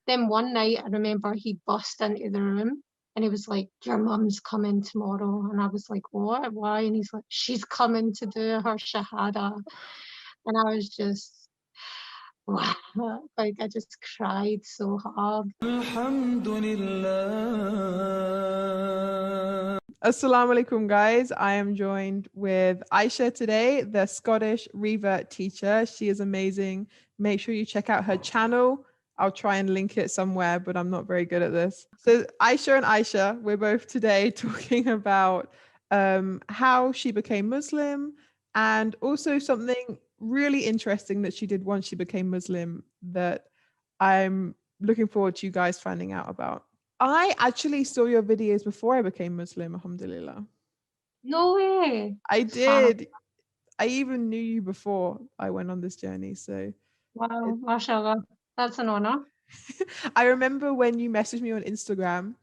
Then one night, I remember he bust into the room and he was like, "Your mum's coming tomorrow." And I was like, "What? Why?" And he's like, "She's coming to do her shahada." And I was just, wow, like I just cried so hard. Assalamu alaikum, guys. I am joined with Aisha today, the Scottish Revert Teacher. She is amazing. Make sure you check out her channel. I'll try and link it somewhere, but I'm not very good at this. So Aisha and Aisha, we're both today talking about how she became Muslim, and also something really interesting that she did once she became Muslim that I'm looking forward to you guys finding out about. I actually saw your videos before I became Muslim, alhamdulillah. No way. I Fab. did. I even knew you before I went on this journey. So Wow, mashallah. That's an honor. I remember when you messaged me on Instagram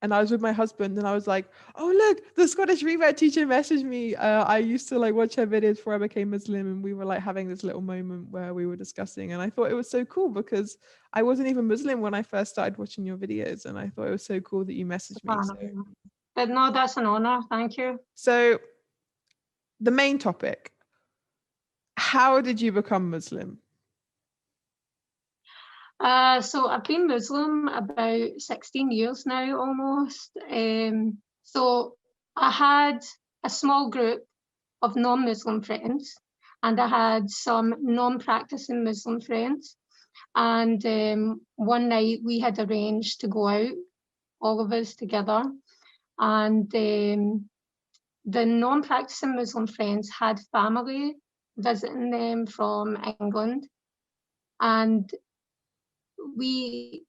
and I was with my husband and I was like, oh, look, the Scottish Revert Teacher messaged me. I used to like watch her videos before I became Muslim, and we were like having this little moment where we were discussing, and I thought it was so cool because I wasn't even Muslim when I first started watching your videos, and I thought it was so cool that you messaged me. But no, that's an honor. Thank you. So the main topic, how did you become Muslim? So I've been Muslim about 16 years now, almost. So I had a small group of non-Muslim friends, and I had some non-practicing Muslim friends. And one night we had arranged to go out, all of us together. And the non-practicing Muslim friends had family visiting them from England. And we,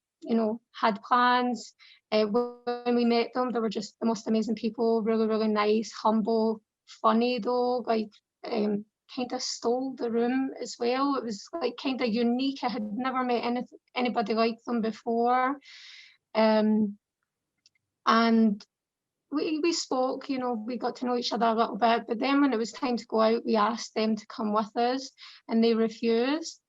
had plans. When we met them, they were just the most amazing people, really, really nice, humble, funny though, like kind of stole the room as well. It was like kind of unique. I had never met anybody like them before. And we spoke, we got to know each other a little bit, but then when it was time to go out, we asked them to come with us and they refused.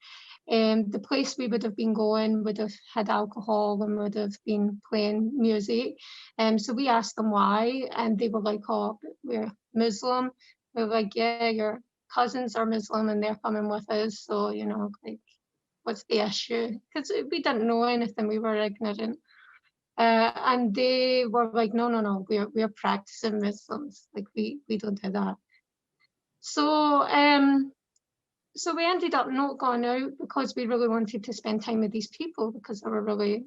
The place we would have been going would have had alcohol and would have been playing music. So we asked them why, and they were like, "Oh, we're Muslim." We were like, "Yeah, your cousins are Muslim and they're coming with us. So, like, what's the issue?" Because we didn't know anything, we were ignorant. And they were like, no, we're practicing Muslims. Like we don't do that. So we ended up not going out because we really wanted to spend time with these people because they were really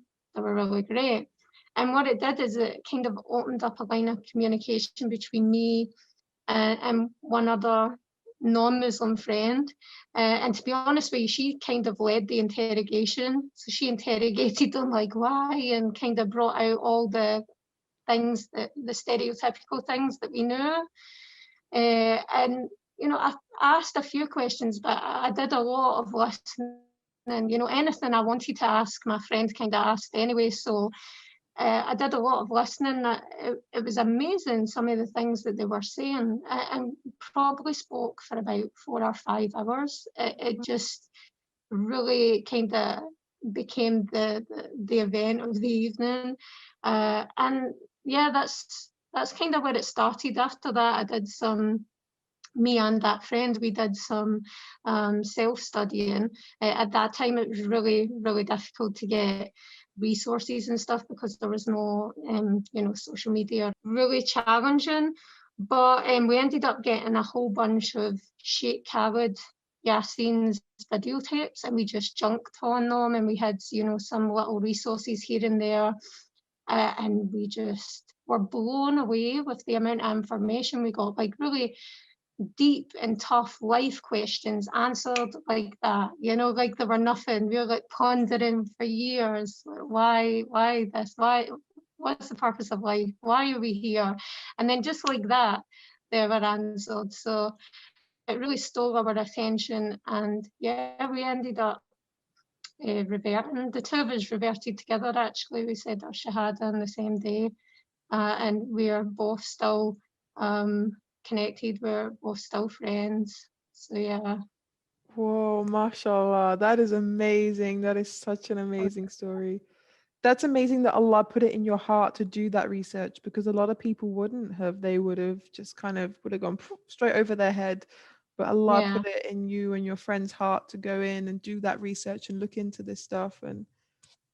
great. And what it did is it kind of opened up a line of communication between me and one other non-Muslim friend. And to be honest with you, she kind of led the interrogation. So she interrogated them like why, and kind of brought out all the things, the stereotypical things that we knew. And I asked a few questions, but I did a lot of listening. Anything I wanted to ask, my friend kind of asked anyway. So I did a lot of listening. It was amazing, some of the things that they were saying, and probably spoke for about 4 or 5 hours. It just really kind of became the event of the evening. And yeah, that's kind of where it started. After that, I did me and that friend, we did some self-studying. At that time, it was really, really difficult to get resources and stuff because there was no, social media. Really challenging, but we ended up getting a whole bunch of Sheikh Khalid Yassin's videotapes, and we just junked on them, and we had, some little resources here and there, and we just were blown away with the amount of information we got, like really deep and tough life questions answered like that, like they were nothing. We were like pondering for years, why this, what's the purpose of life, why are we here? And then just like that, they were answered. So it really stole our attention, and yeah, we ended up reverting. The two of us reverted together, actually. We said our shahada on the same day, and we are both still connected. We're both still friends. So yeah. Whoa, mashallah. That is amazing. That is such an amazing story. That's amazing that Allah put it in your heart to do that research, because a lot of people wouldn't have. They would have just kind of would have gone straight over their head. But Allah Yeah, put it in you and your friend's heart to go in and do that research and look into this stuff. And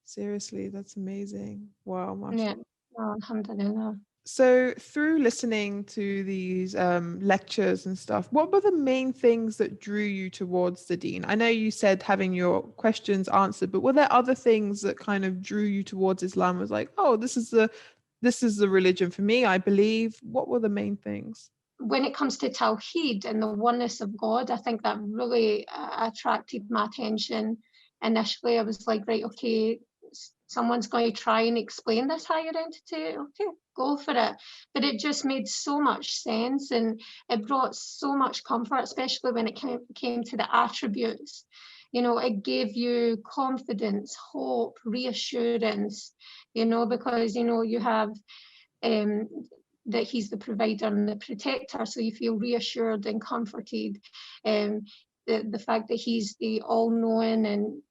seriously, that's amazing. Wow, yeah. mashallah. Oh, alhamdulillah. So, through listening to these lectures and stuff, what were the main things that drew you towards the Deen? I know you said having your questions answered, but were there other things that kind of drew you towards Islam? Was like, oh, this is the religion for me, I believe. What were the main things? When it comes to Tawheed and the oneness of God, I think that really attracted my attention. Initially, I was like, right, okay, someone's going to try and explain this higher entity. Okay, go for it. But it just made so much sense, and it brought so much comfort, especially when it came to the attributes. You know, it gave you confidence, hope, reassurance, you know, because, you know, you have um, that he's the provider and the protector, so you feel reassured and comforted. Um, the fact that he's the all-knowing and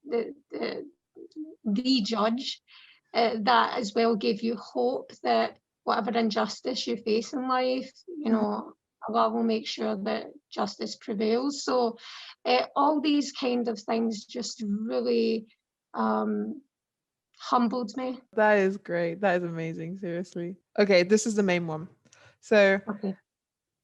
the judge, that as well gave you hope that whatever injustice you face in life, you Mhm. know, Allah will make sure that justice prevails. So all these kind of things just really humbled me. That is great. That is amazing. Seriously. Okay, this is the main one. So, Okay.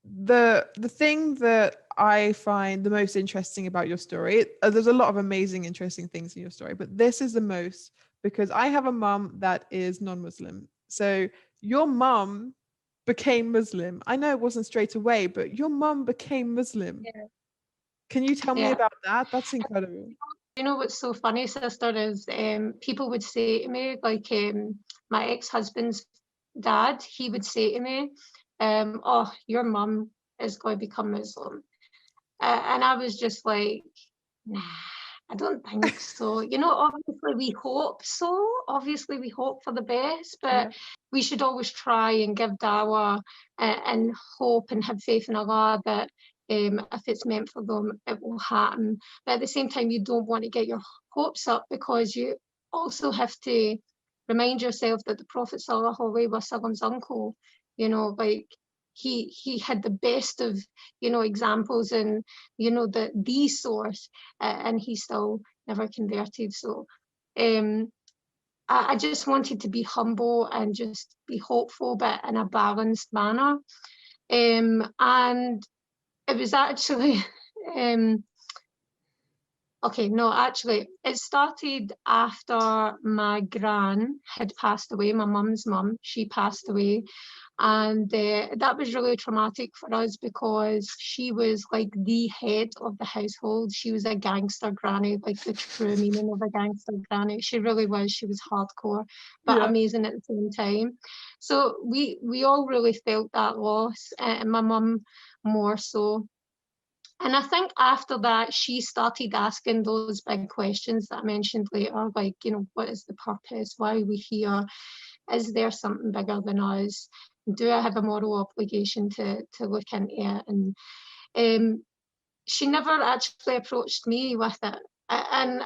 the thing that I find the most interesting about your story, there's a lot of amazing, interesting things in your story, but this is the most because I have a mum that is non-Muslim. So your mum became Muslim. I know it wasn't straight away, but your mum became Muslim. Yeah. Can you tell me Yeah. about that? That's incredible. You know what's so funny, sister, is people would say to me, like my ex-husband's dad, he would say to me, oh, your mum is going to become Muslim. And I was just like, nah, I don't think so. You know, obviously we hope so. Obviously we hope for the best, but Yeah. we should always try and give dawah and hope and have faith in Allah that if it's meant for them, it will happen. But at the same time, you don't want to get your hopes up, because you also have to remind yourself that the Prophet Sallallahu Alaihi Wasallam's uncle, you know, like he had the best of, you know, examples and, you know, the source, and he still never converted. So I just wanted to be humble and just be hopeful, but in a balanced manner. And it was actually okay, no, actually, it started after my gran had passed away, my mum's mum. She passed away. And that was really traumatic for us, because she was like the head of the household. She was a gangster granny, like the true meaning of a gangster granny. She really was. She was hardcore, but Yeah. amazing at the same time. So we all really felt that loss, and my mum more so. And I think after that, she started asking those big questions that I mentioned later, like, you know, what is the purpose? Why are we here? Is there something bigger than us? Do I have a moral obligation to look into it? And she never actually approached me with it. And,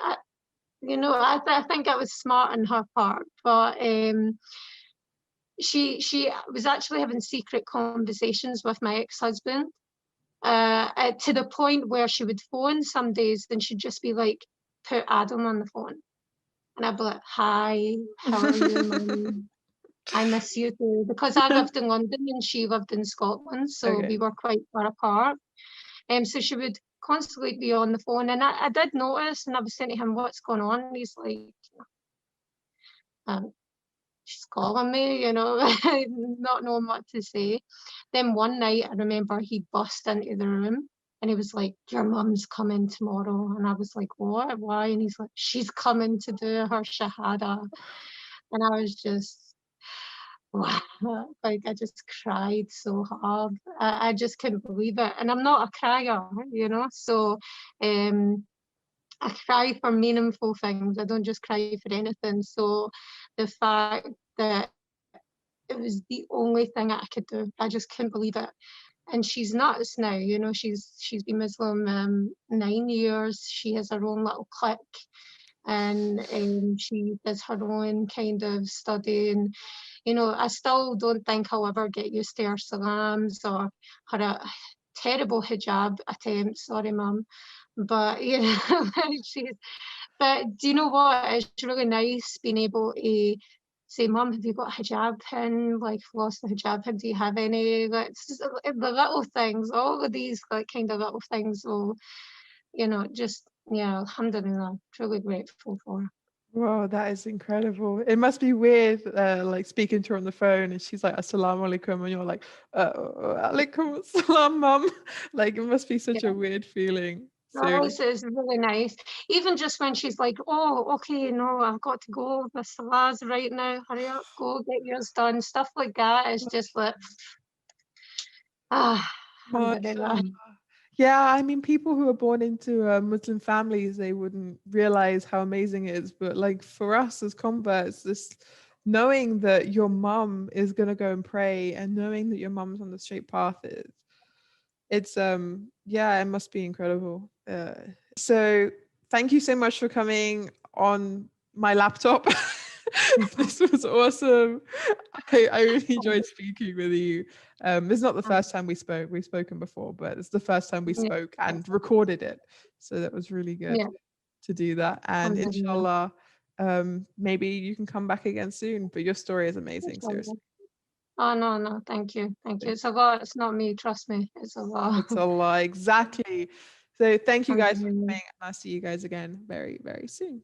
you know, I think it was smart on her part, but she was actually having secret conversations with my ex-husband, to the point where she would phone some days and she'd just be like, put Adam on the phone. And I'd be like, hi, how are you, mum? I miss you too. Because I lived in London and she lived in Scotland, so Okay. we were quite far apart. So she would constantly be on the phone. And I did notice, and I was saying to him, what's going on? And he's like, um, she's calling me, you know, not knowing what to say. Then one night, I remember he bust into the room and he was like, your mum's coming tomorrow. And I was like, what? Why? And he's like, she's coming to do her shahada. And I was just, wow, like I just cried so hard. I just couldn't believe it. And I'm not a crier, you know, so I cry for meaningful things. I don't just cry for anything. So the fact that it was the only thing I could do, I just couldn't believe it. and she's nuts now. You know, she's been Muslim 9 years. She has her own little clique, and she does her own kind of study. And you know, I still don't think I'll ever get used to her salams or her terrible hijab attempt. Sorry, mum, but you know, she's. But do you know what? It's really nice being able to say, Mum, have you got a hijab pin? Like, I've lost the hijab pin. Do you have any? Like, it's just the little things, all of these like kind of little things will, you know, just yeah, alhamdulillah, truly grateful for. Wow, that is incredible. It must be weird, like speaking to her on the phone and she's like, Assalamu alaikum, and you're like, alaikum assalam, mum. Like, it must be such Yeah. a weird feeling. No, So, it's really nice. Even just when she's like, oh, okay, no, I've got to go. The salah's right now. Hurry up, go get yours done. Stuff like that. It's just like, alhamdulillah. mashallah. Yeah, I mean, people who are born into Muslim families, they wouldn't realize how amazing it is. But like for us as converts, this knowing that your mum is gonna go and pray and knowing that your mum's on the straight path it's yeah, it must be incredible. So thank you so much for coming on my laptop. This was awesome. I really enjoyed speaking with you. This is not the first time we spoke. We've spoken before, but it's the first time we Yeah, spoke and recorded it. So that was really good yeah, to do that. And alhamdulillah. inshallah, maybe you can come back again soon. But your story is amazing, seriously. Oh, no, no, thank you. Thank you. It's Allah, it's not me, trust me. It's Allah. It's Allah, exactly. So thank you guys for coming, Alhamdulillah. and I'll see you guys again very, very soon.